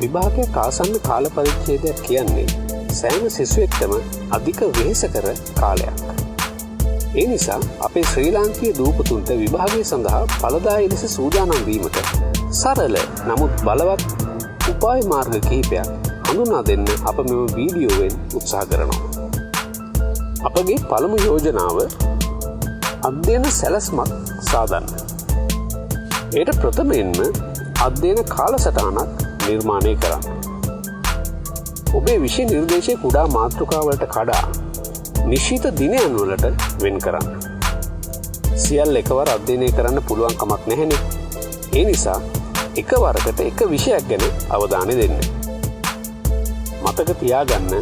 විභාගයක් ආසන්න කාල පරිච්ඡේදයක් කියන්නේ සෑම සිසුවෙක්ටම අධික වෙහෙසකර කාලයක්. ඒ නිසා අපේ ශ්‍රී ලාංකීය දූපතුන්ට විභාගය සඳහා ඵලදායී ලෙස සූදානම් වීමට සරල නමුත් බලවත් උපාය මාර්ග කිහිපයක් හඳුන්වා දෙන්න අප මෙම වීඩියෝවෙන් උත්සාහ කරනවා. අපගේ පළමු යෝජනාව අධ්‍යයන සැලැස්මක් සාදන්න. එයට ප්‍රථමයෙන්ම අධ්‍යයන කාලසටහනක් නිර්මාණය කරන්න. ඔබේ විෂය නිර්දේශය කුඩා මාතෘකාවලට කඩා නිශ්චිත දිනයන් වලට වෙන් කරන්න. සියල්ල එකවර අධ්‍යයනය කරන්න පුළුවන් කමක් නැහැනේ. ඒ නිසා එකවරකට එක විෂයක් ගැන අවධානය දෙන්න. මතක තියාගන්න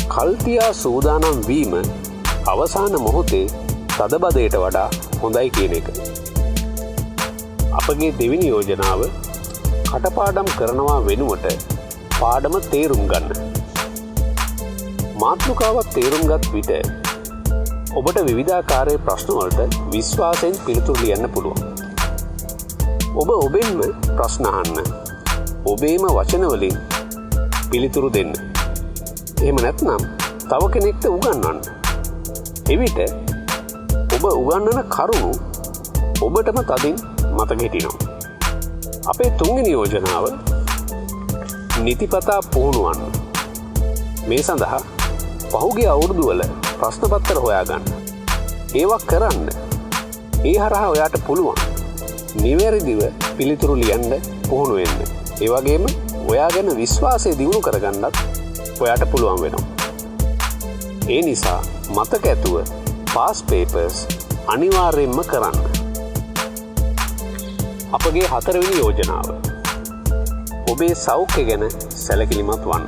කල්තියා සූදානම් වීම අවසාන මොහොතේ තදබදයට වඩා හොඳයි කියන එක. අපගේ දෙවෙනි යෝජනාව කටපාඩම් කරනවා වෙනුවට පාඩම තේරුම් ගන්න. මාතෘකාවක් තේරුම්ගත් විට ඔබට විවිධාකාරයේ ප්‍රශ්න වලට විශ්වාසයෙන් පිළිතුරු ලියන්න පුළුවන්. ඔබ ඔබෙන්ම ප්‍රශ්න අහන්න. ඔබේම වචන වලින් පිළිතුරු දෙන්න. එහෙම නැත්නම් තව කෙනෙක්ට උගන්වන්න. එවිට ඔබ උගන්වන කරුණු ඔබටම තදින් මතක හිටිනවා. අපේ තුන්වෙනි යෝජනාව නිතිපතා පුහුණුවන්න. මේ සඳහා පහුගිය අවුරුදු වල ප්‍රශ්න පත්‍ර හොයාගන්න. ඒවා කරන්න. ඒ හරහා ඔයාට පුළුවන් නිවැරදිව පිළිතුරු ලියන්න පුහුණු වෙන්න. ඒ වගේම ඔයා ගැන විශ්වාසය දියුණු කරගන්නත් ඔයාට පුළුවන් වෙනවා. ඒ නිසා මතක ඇතුව පාස් පේපර්ස් අනිවාර්යයෙන්ම කරන්න. අපගේ හතරවෙනි යෝජනාව ඔබේ සෞඛ්‍ය ගැන සැලකිලිමත් වන්න.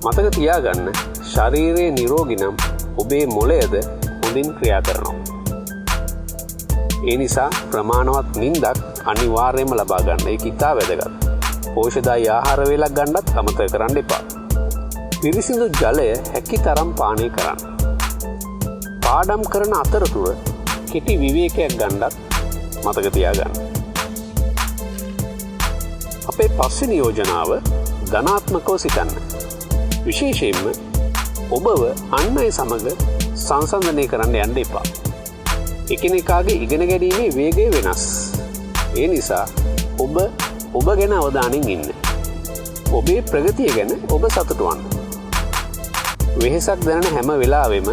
මතක තියාගන්න ශරීරයේ නිරෝගී නම් ඔබේ මොළයද හොඳින් ක්‍රියා කරනවා. ඒ නිසා ප්‍රමාණවත් නිින්දක් අනිවාර්යයෙන්ම ලබා ගන්න. ඒක ඉතා වැදගත්. පෝෂ්‍යදායී ආහාර වේලක් ගන්නත් අමතක කරන්න එපා. පිරිසිදු ජලය හැකි තරම් පානය කරන්න. පාඩම් කරන අතරතුර කෙටි විවේකයක් ගන්නත් මතක තියාගන්න. අපේ පස්වෙනි යෝජනාව ධනාත්මකව සිතන්න. විශේෂයෙන්ම ඔබව අන් අය සමග සංසන්දනය කරන්න යන්න එපා. එකිනෙකාගේ ඉගෙන ගැනීමේ වේගය වෙනස්. ඒ නිසා ඔබ ගැන අවධානයෙන් ඉන්න. ඔබේ ප්‍රගතිය ගැන ඔබ සතුටු වන්න. වෙහෙසක් දැනෙන හැම වෙලාවෙම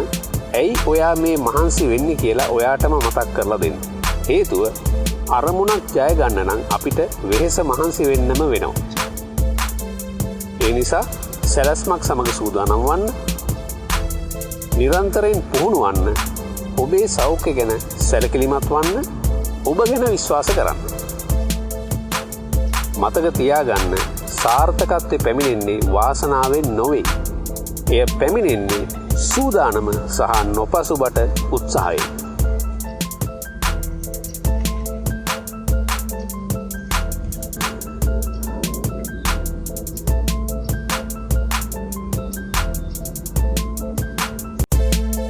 ඇයි ඔයා මේ මහන්සි වෙන්නේ කියලා ඔයාටම මතක් කරලා දෙන්න. හේතුව අරමුණක් ජය ගන්න නම් අපිට වෙහෙස මහන්සි වෙන්නම වෙනවා. ඒ නිසා සැලැස්මක් සමග සූදානම් වන්න. නිරන්තරයෙන් පුහුණු වන්න. ඔබේ සෞඛ්‍ය ගැන සැලකිලිමත් වන්න. ඔබ ගැන විශ්වාස කරන්න. මතක තියාගන්න සාර්ථකත්වය පැමිණෙන්නේ වාසනාවෙන් නොවේ. එය පැමිණෙන්නේ සූදානම සහ නොපසුබට උත්සාහයෙන්.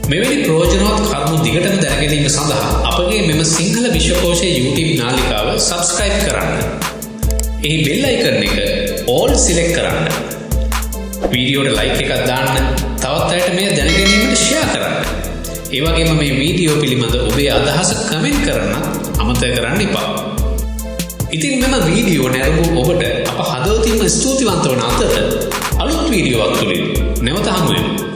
මෙවැනි ප්‍රයෝජනවත් කරුණු දිගටම දැනගැනීම සඳහා අපගේ මෙම සිංහල විශ්වකෝෂයේ YouTube නාලිකාව subscribe කරන්න. එහි bell icon එක all select කරන්න. වීඩියෝට like එකක් දාන්න. තවත් අයට මේ දැනගැනීමට share කරන්න. ඒ වගේම මේ වීඩියෝ පිළිබඳ ඔබේ අදහස comment කරන්න අමතක කරන්න එපා. ඉතින් මෙම වීඩියෝ නැරඹු ඔබට අප හදවතින්ම ස්තුතිවන්ත වන අතර අලුත් වීඩියෝවක් තුලින් නැවත හමු වෙමු.